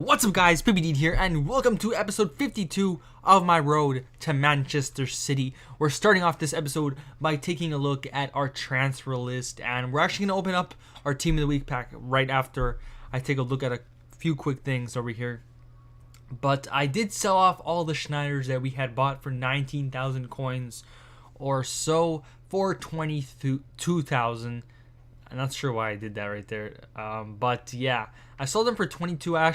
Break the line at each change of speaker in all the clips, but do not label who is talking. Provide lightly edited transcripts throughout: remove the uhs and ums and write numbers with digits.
What's up guys, PBD here and welcome to episode 52 of my road to Manchester City. We're starting off this episode by taking a look at our transfer list, and we're actually going to open up our team of the week pack right after I take a look at a few quick things over here. But I did sell off all the Schneiders that we had bought for 19,000 coins or so for 22,000. I'm not sure why I did that right there. But yeah, I sold them for 22. I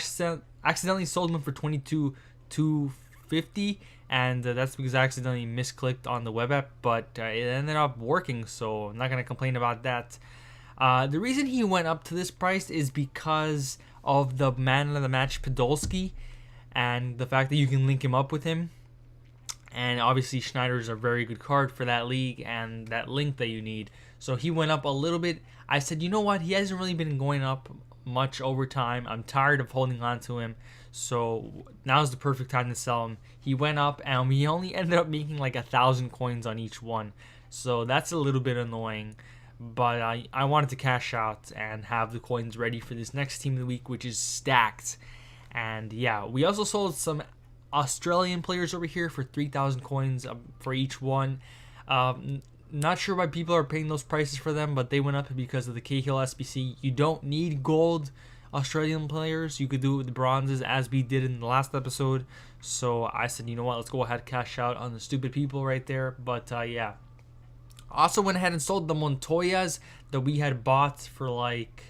accidentally sold them for 22,250, and that's because I accidentally misclicked on the web app. But it ended up working, so I'm not gonna complain about that. The reason he went up to this price is because of the man of the match Podolski, and the fact that you can link him up with him. And obviously Schneider is a very good card for that league and that link that you need. So he went up a little bit. I said, you know what? He hasn't really been going up much over time. I'm tired of holding on to him. So now's the perfect time to sell him. He went up and we only ended up making like 1,000 coins on each one. So that's a little bit annoying. But I wanted to cash out and have the coins ready for this next team of the week, which is stacked. And yeah, we also sold some Australian players over here for 3,000 coins for each one. Not sure why people are paying those prices for them, but they went up because of the Cahill SBC. You don't need gold Australian players. You could do it with the bronzes as we did in the last episode. So I said, you know what, let's go ahead and cash out on the stupid people right there. But yeah. Also went ahead and sold the Montoyas that we had bought for like,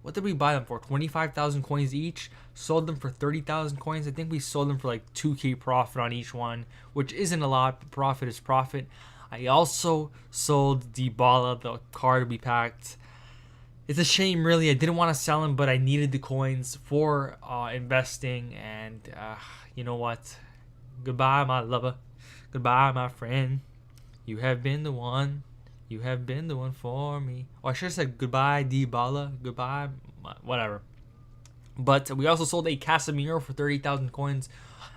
what did we buy them for? 25,000 coins each. Sold them for 30,000 coins. I think we sold them for like 2k profit on each one, which isn't a lot, but profit is profit. I also sold Dybala, the card we packed. It's a shame, really. I didn't want to sell him, but I needed the coins for investing. And you know what? Goodbye, my lover. Goodbye, my friend. You have been the one. You have been the one for me. Or I should have said goodbye, Dybala. Goodbye, whatever. But we also sold a Casemiro for 30,000 coins.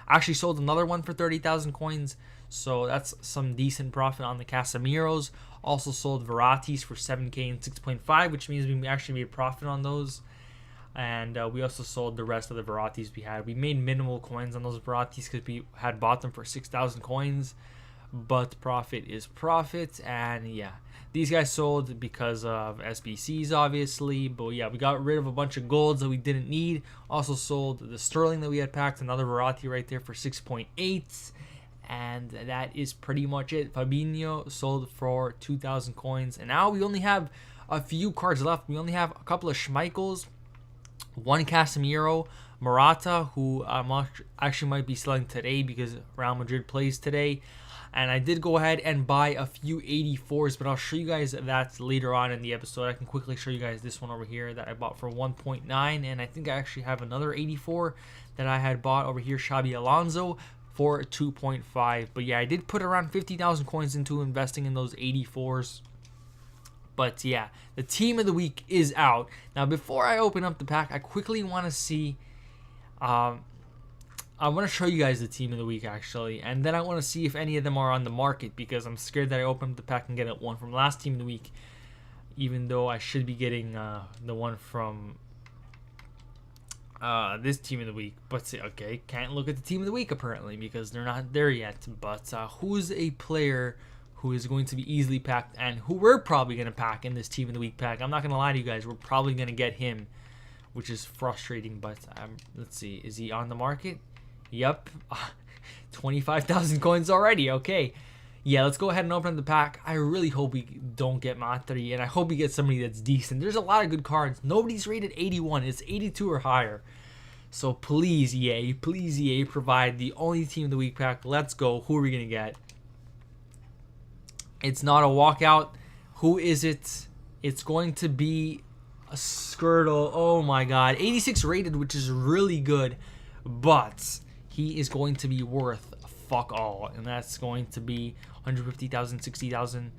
Actually sold another one for 30,000 coins. So that's some decent profit on the Casemiros. Also sold Verrattis for 7k and 6.5, which means we actually made profit on those. And we also sold the rest of the Verrattis we had. We made minimal coins on those Verrattis because we had bought them for 6,000 coins. But profit is profit, and yeah, these guys sold because of SBCs obviously. But yeah, we got rid of a bunch of golds that we didn't need. Also sold the Sterling that we had packed, another Verratti right there for 6.8, and that is pretty much it. Fabinho sold for 2,000 coins, and now we only have a few cards left. We only have a couple of Schmeichels, one Casemiro, Morata, who I actually might be selling today because Real Madrid plays today. And I did go ahead and buy a few 84s, but I'll show you guys that later on in the episode. I can quickly show you guys this one over here that I bought for 1.9, and I think I actually have another 84 that I had bought over here, Xabi Alonso, for 2.5. But yeah, I did put around 50,000 coins into investing in those 84s. But yeah, the team of the week is out. Now, before I open up the pack, I quickly want to see... I want to show you guys the team of the week actually, and then I want to see if any of them are on the market, because I'm scared that I open up the pack and get one from last team of the week, even though I should be getting the one from this team of the week. But okay, can't look at the team of the week apparently because they're not there yet. But who's a player who is going to be easily packed and who we're probably going to pack in this team of the week pack? I'm not going to lie to you guys, we're probably going to get him, which is frustrating. But let's see, is he on the market? Yep, 25,000 coins already. Okay, yeah, let's go ahead and open up the pack. I really hope we don't get Matri, and I hope we get somebody that's decent. There's a lot of good cards. Nobody's rated 81. It's 82 or higher. So please, EA, provide the only team of the week pack. Let's go. Who are we gonna get? It's not a walkout. Who is it? It's going to be a Skirtle. Oh my God, 86 rated, which is really good, but he is going to be worth fuck all, and that's going to be 150,000, 60,000.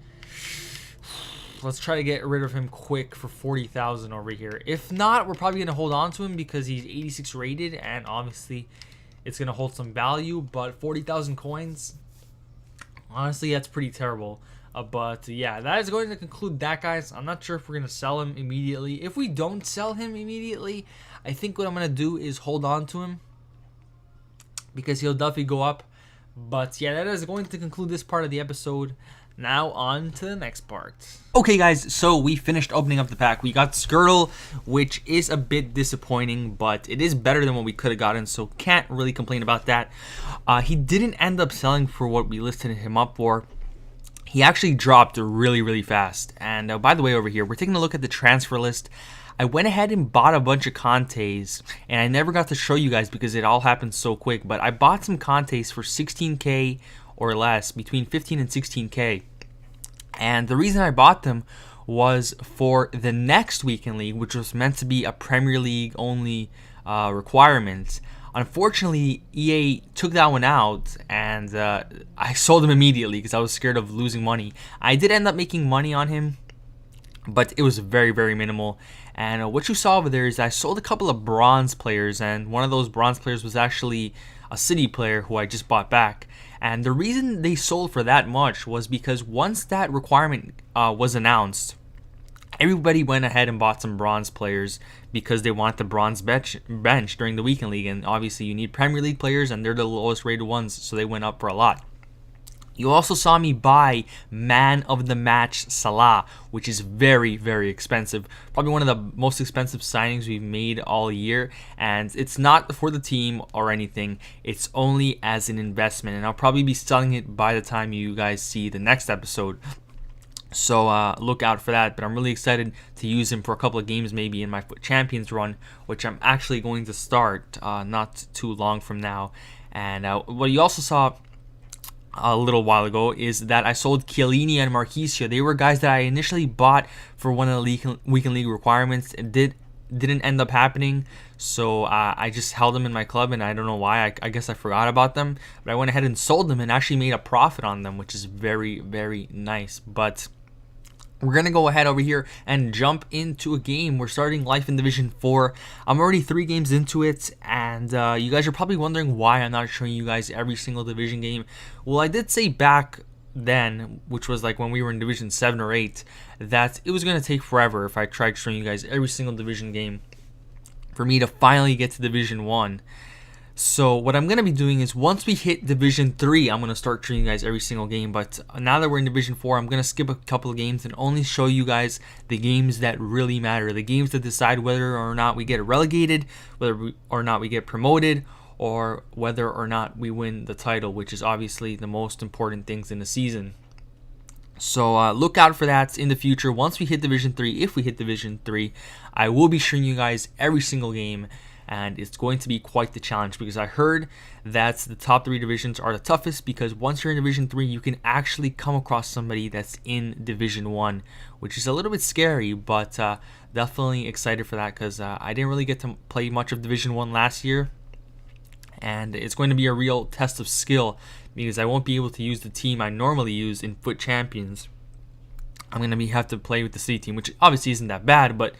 Let's try to get rid of him quick for 40,000 over here. If not, we're probably going to hold on to him because he's 86 rated, and obviously it's going to hold some value, but 40,000 coins, honestly, that's pretty terrible. But yeah, that is going to conclude that, guys. I'm not sure if we're going to sell him immediately. If we don't sell him immediately, I think what I'm going to do is hold on to him, because he'll definitely go up. But yeah, that is going to conclude this part of the episode. Now on to the next part. Okay, guys, so we finished opening up the pack. We got Skirtle, which is a bit disappointing, but it is better than what we could have gotten, so can't really complain about that. He didn't end up selling for what we listed him up for. He actually dropped really, really fast. And by the way, over here, we're taking a look at the transfer list. I went ahead and bought a bunch of Contes, and I never got to show you guys because it all happened so quick. But I bought some Contes for 16k or less, between 15 and 16k. And the reason I bought them was for the next weekend league, which was meant to be a Premier League only requirement. Unfortunately, EA took that one out, and I sold him immediately because I was scared of losing money. I did end up making money on him, but it was very, very minimal. And what you saw over there is I sold a couple of bronze players, and one of those bronze players was actually a City player who I just bought back. And the reason they sold for that much was because once that requirement was announced, everybody went ahead and bought some bronze players because they want the bronze bench during the weekend league. And obviously you need Premier League players, and they're the lowest rated ones, so they went up for a lot. You also saw me buy Man of the Match Salah, which is very, very expensive. Probably one of the most expensive signings we've made all year. And it's not for the team or anything. It's only as an investment. And I'll probably be selling it by the time you guys see the next episode. So look out for that. But I'm really excited to use him for a couple of games maybe in my Foot Champions run, which I'm actually going to start not too long from now. And what you also saw a little while ago is that I sold Chiellini and Marquisio. They were guys that I initially bought for one of the weekend league requirements. It didn't end up happening, so I just held them in my club, and I don't know why. I guess I forgot about them, but I went ahead and sold them and actually made a profit on them, which is very, very nice. But we're going to go ahead over here and jump into a game. We're starting life in Division 4. I'm already 3 games into it, and you guys are probably wondering why I'm not showing you guys every single Division game. Well, I did say back then, which was like when we were in Division 7 or 8, that it was going to take forever if I tried showing you guys every single Division game for me to finally get to Division 1. So what I'm going to be doing is once we hit Division 3, I'm going to start showing you guys every single game. But now that we're in Division 4, I'm going to skip a couple of games and only show you guys the games that really matter. The games that decide whether or not we get relegated, whether or not we get promoted, or whether or not we win the title, which is obviously the most important things in the season. So look out for that in the future. Once we hit Division 3, if we hit Division 3, I will be showing you guys every single game. And it's going to be quite the challenge because I heard that the top 3 divisions are the toughest, because once you're in Division 3, you can actually come across somebody that's in Division 1, which is a little bit scary, but definitely excited for that because I didn't really get to play much of Division 1 last year. And it's going to be a real test of skill because I won't be able to use the team I normally use in Foot Champions. I'm going to have to play with the City team, which obviously isn't that bad, but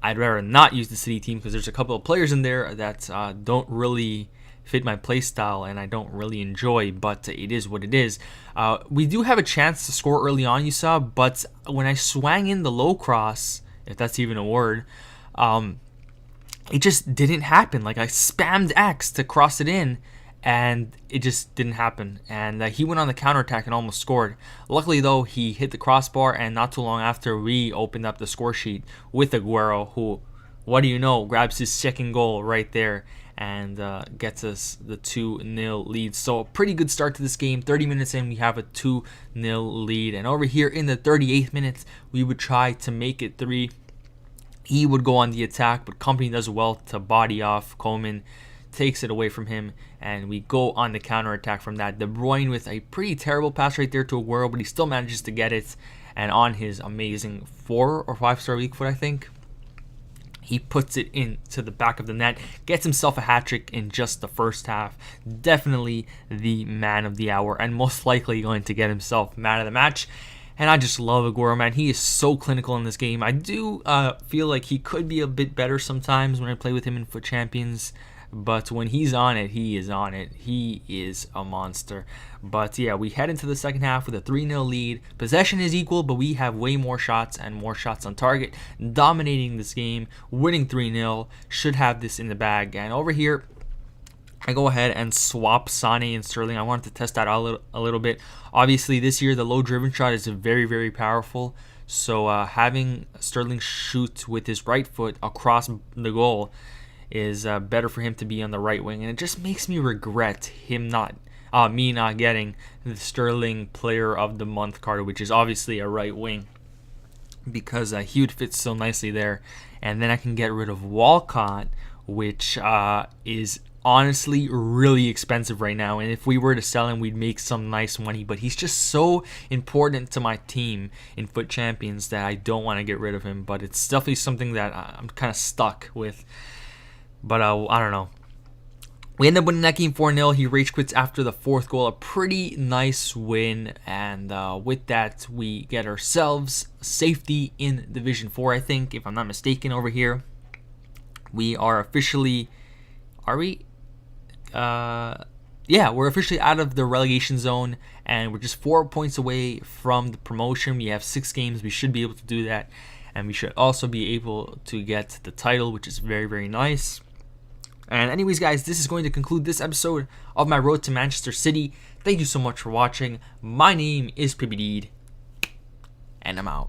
I'd rather not use the City team because there's a couple of players in there that don't really fit my play style and I don't really enjoy, but it is what it is. We do have a chance to score early on, you saw, but when I swang in the low cross, if that's even a word, it just didn't happen. Like I spammed X to cross it in, and it just didn't happen. And he went on the counterattack and almost scored. Luckily, though, he hit the crossbar, and not too long after, we opened up the score sheet with Aguero, who, what do you know, grabs his second goal right there and gets us the 2-0 lead. So a pretty good start to this game. 30 minutes in, we have a 2-0 lead. And over here in the 38th minute, we would try to make it 3. He would go on the attack, but Company does well to body off Coleman, takes it away from him, and we go on the counter attack from that. De Bruyne with a pretty terrible pass right there to Aguero, but he still manages to get it, and on his amazing 4 or 5-star weak foot, I think, he puts it into the back of the net, gets himself a hat-trick in just the first half. Definitely the man of the hour, and most likely going to get himself man of the match. And I just love Aguero, man. He is so clinical in this game. I do feel like he could be a bit better sometimes when I play with him in Foot Champions. but when he's on it, he is on it. He is a monster. But yeah, we head into the second half with a 3-0 lead. Possession is equal, but we have way more shots and more shots on target, dominating this game, winning 3-0. Should have this in the bag. And over here, I go ahead and swap Sane and Sterling. I wanted to test that out a little bit. Obviously, this year, the low driven shot is very, very powerful. So having Sterling shoot with his right foot across the goal is better for him to be on the right wing. And it just makes me regret him me not getting the Sterling Player of the Month card, which is obviously a right wing, because he would fit so nicely there. And then I can get rid of Walcott, which is honestly really expensive right now, and if we were to sell him, we'd make some nice money, but he's just so important to my team in Foot Champions that I don't want to get rid of him. But it's definitely something that I'm kind of stuck with. But I don't know. We end up winning that game 4-0. He rage quits after the 4th goal. A pretty nice win. And with that, we get ourselves safety in Division 4, I think, if I'm not mistaken over here. We are officially... Are we? Yeah, we're officially out of the relegation zone. And we're just 4 points away from the promotion. We have 6 games. We should be able to do that. And we should also be able to get the title, which is very, very nice. And anyways, guys, this is going to conclude this episode of my road to Manchester City. Thank you so much for watching. My name is PBD, and I'm out.